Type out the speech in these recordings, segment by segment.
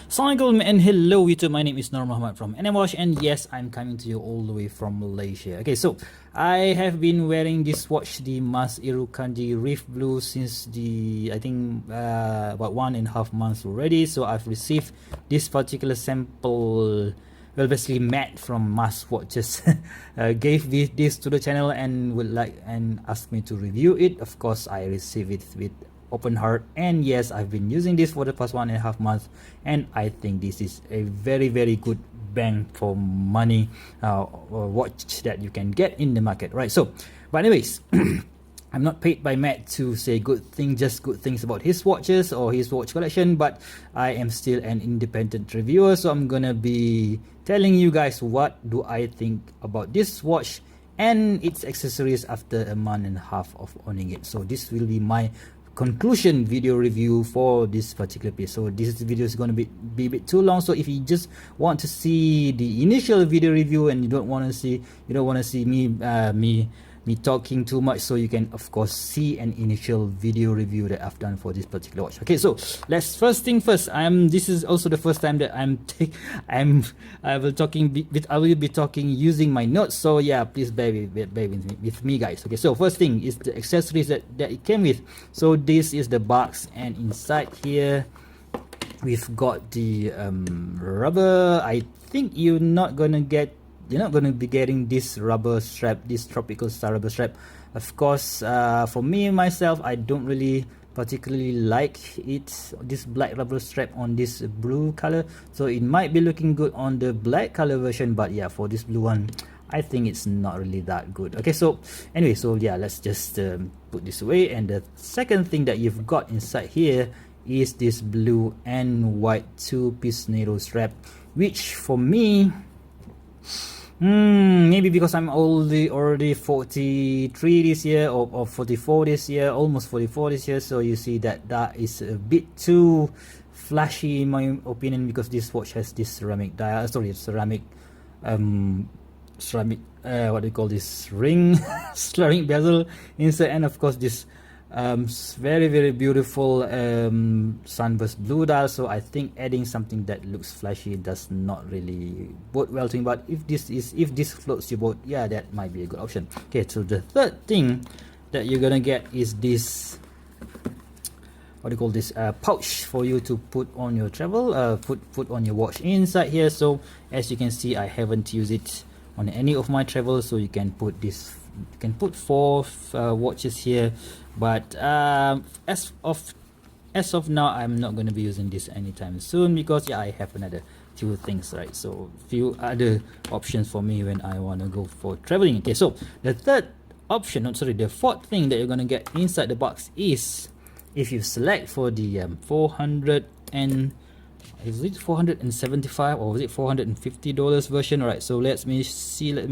Assalamualaikum and hello YouTube, my name is Nur Muhammad from NMWatch, and yes, I'm coming to you all the way from Malaysia. Okay, so I have been wearing this watch, the Irukandji Reef Blue, since I think about 1.5 months already. So I've received this particular sample, well, basically matte from Maswatches. Gave this to the channel and asked me to review it. Of course, I received it with open heart, and yes, I've been using this for the past 1.5 months, and I think this is a very good bang for money watch that you can get in the market, right? So but anyways, I'm not paid by Matt to say just good things about his watches or his watch collection, but I am still an independent reviewer, so I'm gonna be telling you guys what do I think about this watch and its accessories after a 1.5 of owning it. So this will be my conclusion video review for this particular piece. So this video is going to be a bit too long, so if you just want to see the initial video review and you don't want to see me talking too much, so you can of course see an initial video review that I've done for this particular watch. Okay, so let's first thing first. This is also the first time that I will be talking using my notes, so yeah, please bear with me guys. Okay, so first thing is the accessories that it came with. So this is the box, and inside here we've got the rubber. I think you're not gonna be getting this rubber strap, this tropical style rubber strap. Of course, for me myself, I don't really particularly like this black rubber strap on this blue color, so it might be looking good on the black color version, but yeah, for this blue one I think it's not really that good. Okay, so anyway, so yeah, let's just put this away. And the second thing that you've got inside here is this blue and white 2-piece NATO strap, which for me, maybe because I'm already 43 this year, or 44 this year, almost 44 this year, so you see that is a bit too flashy in my opinion, because this watch has this ceramic what do you call this, ring ceramic bezel inside, and of course this very beautiful sunburst blue dial. So I think adding something that looks flashy does not really bode well to me, but if this floats your boat, yeah, that might be a good option. Okay, so the third thing that you're gonna get is this, what do you call this, pouch for you to put on your travel, put on your watch inside here. So as you can see, I haven't used it on any of my travels, so you can put 4 watches here, but as of now, I'm not going to be using this anytime soon, because yeah, I have another few things, right? So few other options for me when I want to go for traveling. Okay, so the fourth thing that you're going to get inside the box is, if you select for the 475 or was it $450 version, right? So let me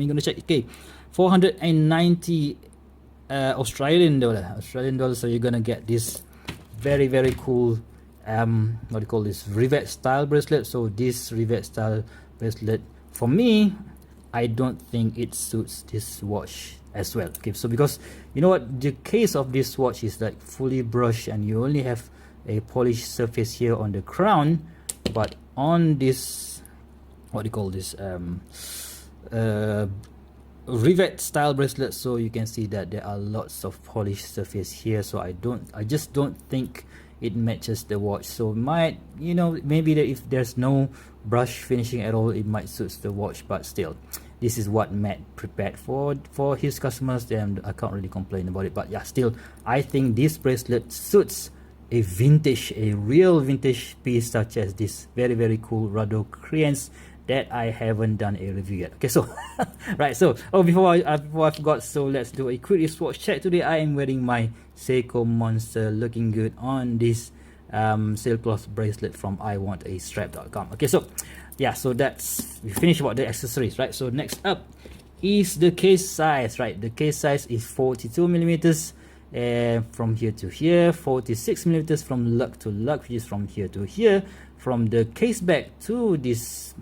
gonna check. Okay, 490 Australian dollar. So you're gonna get this very cool what do you call this, rivet style bracelet. So this rivet style bracelet, for me, I don't think it suits this watch as well. Okay, so because you know what, the case of this watch is like fully brushed, and you only have a polished surface here on the crown, but on this, what do you call this, rivet style bracelet, so you can see that there are lots of polished surface here. So I just don't think it matches the watch. So maybe that if there's no brush finishing at all, it might suit the watch, but still, this is what Matt prepared for his customers, then I can't really complain about it. But yeah, still, I think this bracelet suits a real vintage piece such as this very cool Rado Cranes that I haven't done a review yet. Okay, so right, so before I forgot, so let's do a quick wristwatch check. Today I am wearing my Seiko Monster, looking good on this sailcloth bracelet from iwantastrap.com. Okay, so yeah, so we finished about the accessories, right? So next up is the case size, right? The case size is 42 millimeters from here to here, 46 millimeters from lug to lug, which is from here to here. From the case back to this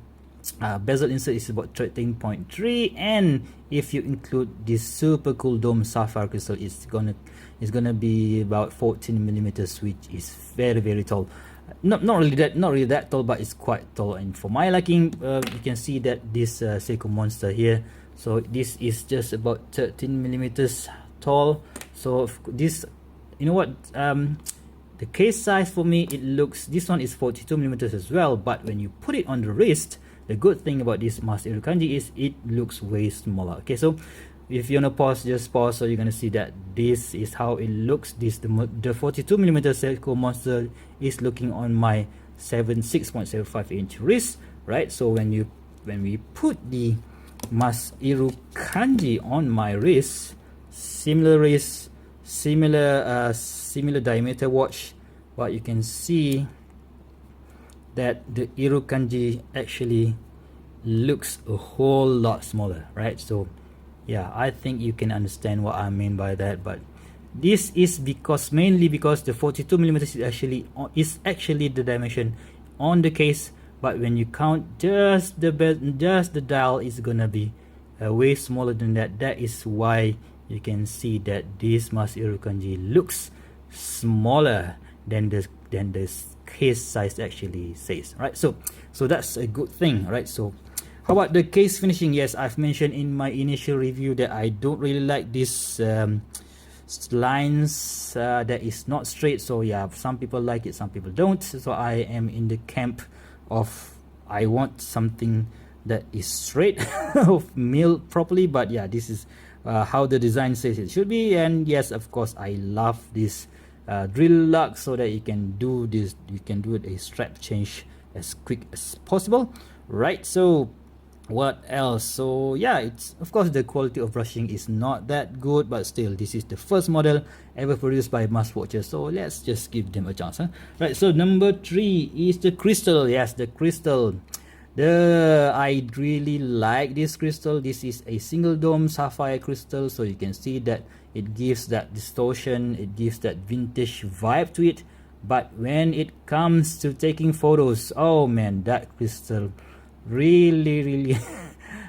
bezel insert is about 13.3, and if you include this super cool dome sapphire crystal, it's gonna be about 14 millimeters, which is very tall. not really that tall, but it's quite tall. And for my liking, you can see that this Seiko Monster here, so this is just about 13 millimeters tall. So this, you know what, the case size for me, it looks, this one is 42 millimeters as well, but when you put it on the wrist, the good thing about this Irukandji is it looks way smaller. Okay, so if you want to pause, just pause, so you're gonna see that this is how it looks. This the 42 millimeter Seiko Monster is looking on my 6.75 inch wrist, right? So when we put the Irukandji on my wrist, similar wrist, similar diameter watch, but you can see that the Irukandji actually looks a whole lot smaller, right? So yeah, I think you can understand what I mean by that. But this is mainly because the 42 millimeters is actually the dimension on the case, but when you count just the dial is gonna be way smaller than that. That is why you can see that this Irukandji looks smaller than the case size actually says, right? So that's a good thing, right? So how about the case finishing? Yes, I've mentioned in my initial review that I don't really like this lines that is not straight. So yeah, some people like it, some people don't. So I am in the camp of I want something that is straight, milled properly. But yeah, this is how the design says it should be. And yes, of course, I love this drill lug, so that you can do this, you can do a strap change as quick as possible, right? So what else? So yeah, it's of course the quality of brushing is not that good, but still this is the first model ever produced by Maswatches, so let's just give them a chance, huh? Right, so number 3 is the crystal. Yes, the crystal. I really like this crystal. This is a single dome sapphire crystal, so you can see that it gives that distortion, it gives that vintage vibe to it. But when it comes to taking photos, oh man, that crystal really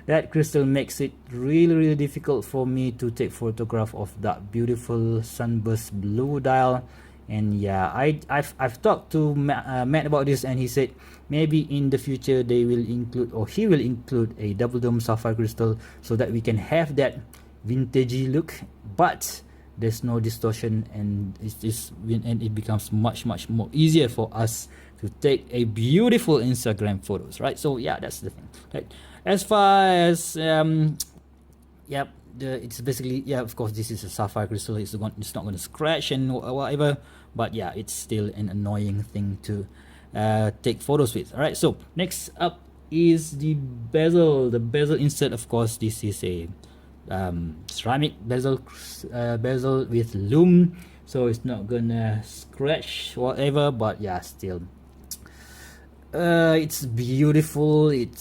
that crystal makes it really difficult for me to take photograph of that beautiful sunburst blue dial. And yeah, I've talked to Matt about this, and he said maybe in the future they will include, or he will include, a double dome sapphire crystal so that we can have that vintagey look, but there's no distortion, and it becomes much more easier for us to take a beautiful Instagram photos, right? So yeah, that's the thing, right? As far as yep, it's basically, yeah, of course this is a sapphire crystal, it's not going to scratch and whatever, but yeah, it's still an annoying thing to take photos with. All right, so next up is the bezel insert. Of course, this is a ceramic bezel with lume, so it's not gonna scratch whatever, but yeah, still it's beautiful. It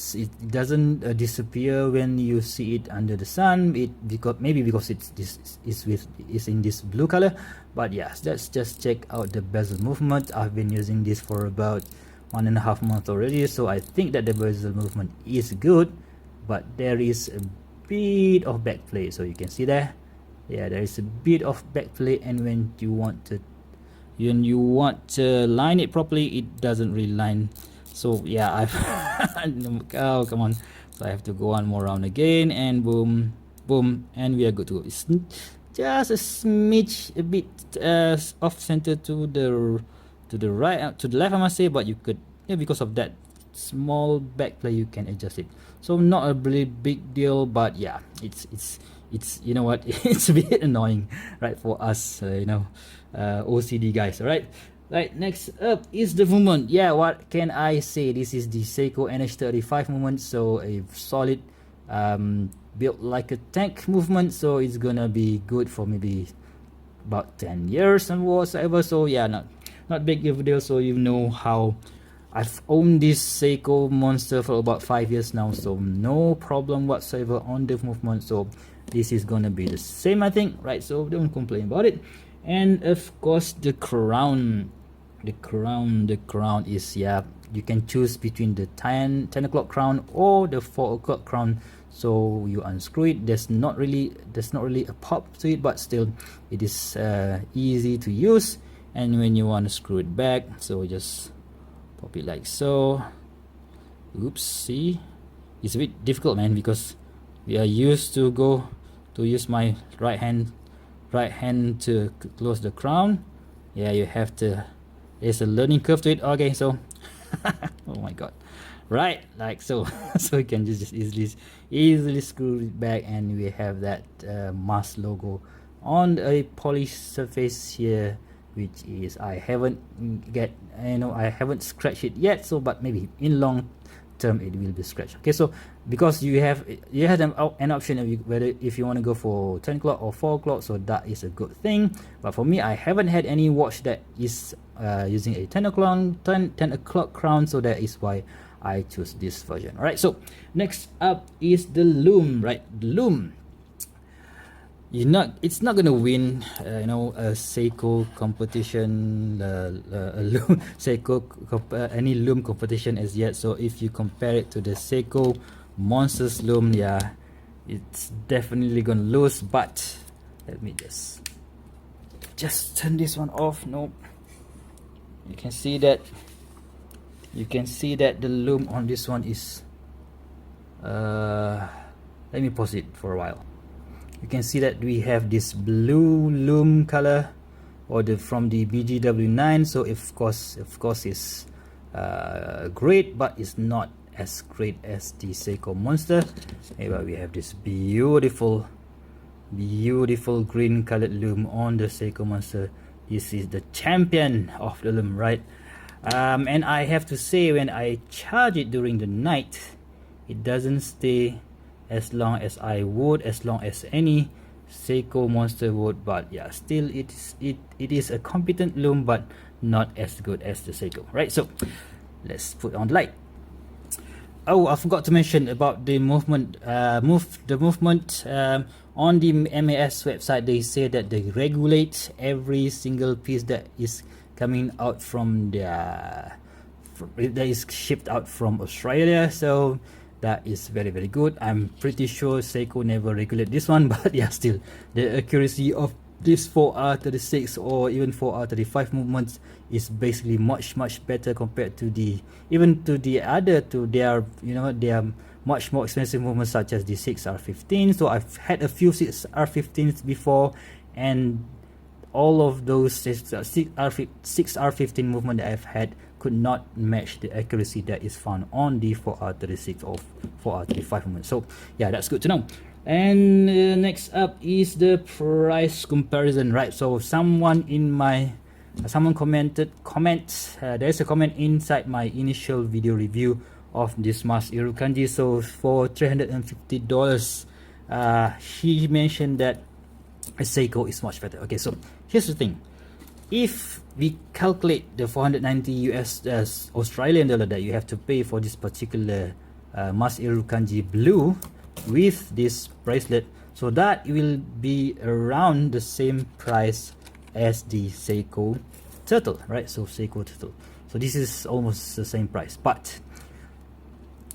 doesn't disappear when you see it under the sun. Because it's in this blue color. But yes, let's just check out the bezel movement. I've been using this for about 1.5 months already, so I think that the bezel movement is good, but there is a bit of backplay, so you can see there. Yeah, there is a bit of backplay, and when you want to line it properly, it doesn't really line. So yeah, oh come on, so I have to go one more round again, and boom, and we are good to go. It's just a smidge, a bit off center to the right, to the left, I must say, but you could, yeah, because of that small backplay, you can adjust it. So not a really big deal, but yeah, it's you know what, it's a bit annoying, right, for us OCD guys. All right. Right, next up is the movement. Yeah, what can I say? This is the Seiko NH35 movement, so a solid built like a tank movement, so it's gonna be good for maybe about 10 years and whatsoever. So yeah, not big of a deal. So you know how I've owned this Seiko monster for about 5 years now, so no problem whatsoever on the movement. So this is gonna be the same, I think, right? So don't complain about it. And of course, the crown is, yeah, you can choose between the 10 o'clock crown or the 4 o'clock crown. So you unscrew it. There's not really a pop to it, but still it is easy to use. And when you want to screw it back, so just Pop it like so. Oops, see, it's a bit difficult, man, because we are used to use my right hand to close the crown. Yeah, you have to, there's a learning curve to it. Okay, so oh my god, right, like so. So you can just easily screw it back, and we have that Mars logo on a polished surface here, which is, I haven't scratched it yet, so but maybe in long term it will be scratched. Okay, so because you have an option of whether if you want to go for 10 o'clock or 4 o'clock, so that is a good thing. But for me, I haven't had any watch that is using a 10 o'clock crown, so that is why I choose this version. All right, so next up is the lume, right? The lume, it's not gonna win a Seiko competition, any lume competition as yet. So if you compare it to the Seiko Monsters lume, yeah, it's definitely gonna lose. But let me just turn this one off. Nope, you can see that the lume on this one is let me pause it for a while. You can see that we have this blue lume color, or from the BGW9. So of course it's great, but it's not as great as the Seiko Monster. But we have this beautiful green colored lume on the Seiko Monster. This is the champion of the lume, right? And I have to say, when I charge it during the night, it doesn't stay as long as any Seiko Monster would. But yeah, still it is a competent lume, but not as good as the Seiko, right? So let's put on the light. Oh, I forgot to mention about the movement. On the MAS website, they say that they regulate every single piece that is coming out from that is shipped out from Australia. So that is very, very good. I'm pretty sure Seiko never regulate this one, but yeah, still the accuracy of this 4R36 or even 4R35 movements is basically much better compared to their much more expensive movements, such as the 6R15. So I've had a few 6R15s before, and all of those 6R15 movement that I've had could not match the accuracy that is found on the 4R36 or 4R35 movement. So yeah, that's good to know. And next up is the price comparison, right? So someone commented, there's a comment inside my initial video review of this Mas Irukandji. So for $350, he mentioned that a Seiko is much better. Okay, so here's the thing. If we calculate the 490 US Australian dollar that you have to pay for this particular Mas Irukandji Blue with this bracelet, so that will be around the same price as the Seiko Turtle, right? So Seiko Turtle, so this is almost the same price. But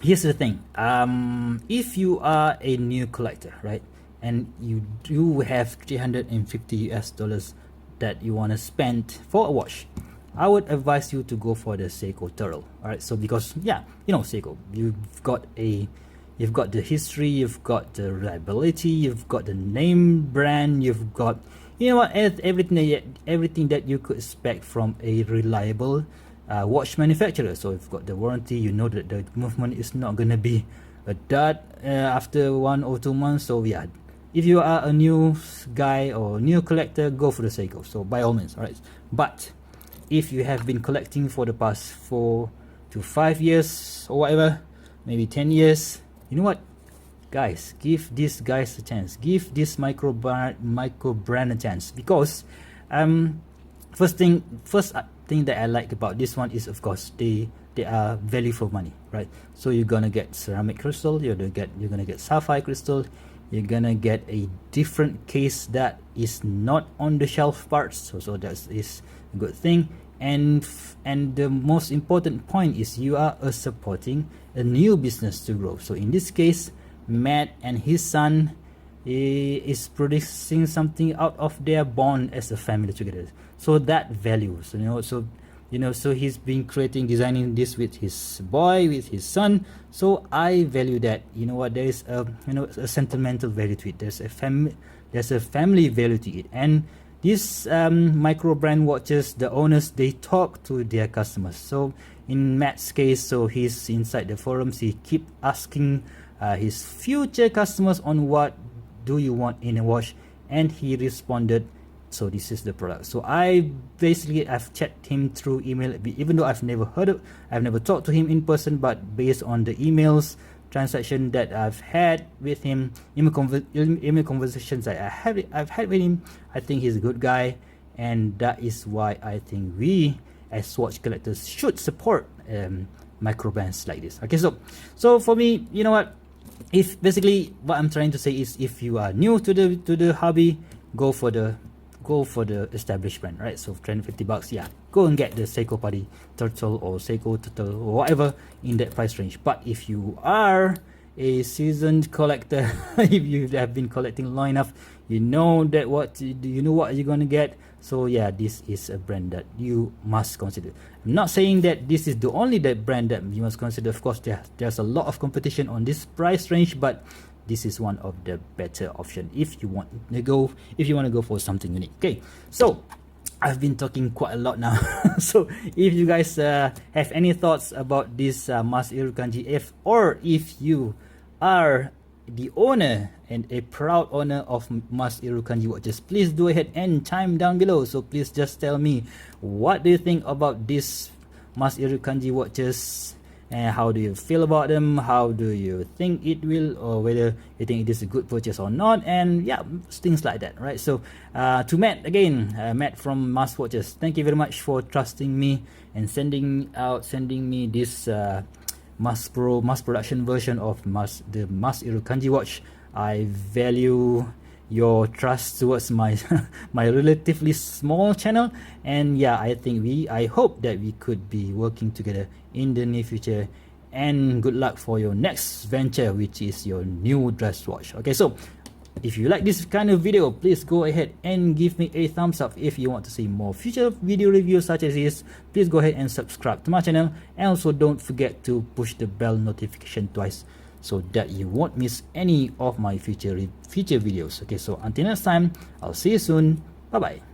here's the thing, if you are a new collector, right, and you do have $350 US that you want to spend for a watch, I would advise you to go for the Seiko Turtle. All right, so because yeah, you know, Seiko, you've got the history, you've got the reliability, you've got the name brand, you've got, you know what, everything that you could expect from a reliable watch manufacturer. So you've got the warranty, you know that the movement is not gonna be a dud after 1 or 2 months. So yeah, if you are a new guy or new collector, go for the Seiko, so by all means. All right, but if you have been collecting for the past 4 to 5 years or whatever, maybe 10 years, you know what, guys, give these guys a chance, give this micro brand a chance. Because first thing that I like about this one is, of course, they are value for money, right? So you're gonna get ceramic crystal, you're gonna get sapphire crystal, you're gonna get a different case that is not on the shelf parts, so that is a good thing. And the most important point is you are supporting a new business to grow. So in this case, Matt and his son is producing something out of their bond as a family together. So that values, you know, so So he's been designing this with his boy, with his son. So I value that. There is a sentimental value to it. There's a family value to it. And these micro brand watches, the owners, they talk to their customers. So in Matt's case, so he's inside the forums, he keep asking his future customers on what do you want in a watch, and he responded, so this is the product. So I've chatted him through email, even though I've never talked to him in person, but based on the email transaction that I've had with him, email conversations that I've had with him, I think he's a good guy, and that is why I think we as watch collectors should support micro brands like this. Okay, so for me, if basically what I'm trying to say is, if you are new to the hobby, go for the established brand, right? So $350, yeah, go and get the Seiko Party Turtle or Seiko Turtle or whatever in that price range. But if you are a seasoned collector, if you have been collecting long enough, you know what you're gonna get. So yeah, this is a brand that you must consider. I'm not saying that this is the only brand that you must consider. Of course, there's a lot of competition on this price range, but this is one of the better option if you want to go for something unique. Okay, so I've been talking quite a lot now. So if you guys have any thoughts about this Irukandji, or if you are the owner and a proud owner of Irukandji watches, please do ahead and chime down below. So please just tell me, what do you think about this Irukandji watches, and how do you feel about them? How do you think it will, or whether you think it is a good purchase or not, and yeah, things like that, right? So to Matt again, Matt from Maswatches, thank you very much for trusting me and sending me this mass production version of the Irukandji watch. I value your trust towards my relatively small channel, and yeah, I hope that we could be working together in the near future, and good luck for your next venture, which is your new dress watch. Okay, so if you like this kind of video, please go ahead and give me a thumbs up. If you want to see more future video reviews such as this, please go ahead and subscribe to my channel, and also don't forget to push the bell notification twice so that you won't miss any of my future videos. Okay, so until next time, I'll see you soon. Bye bye.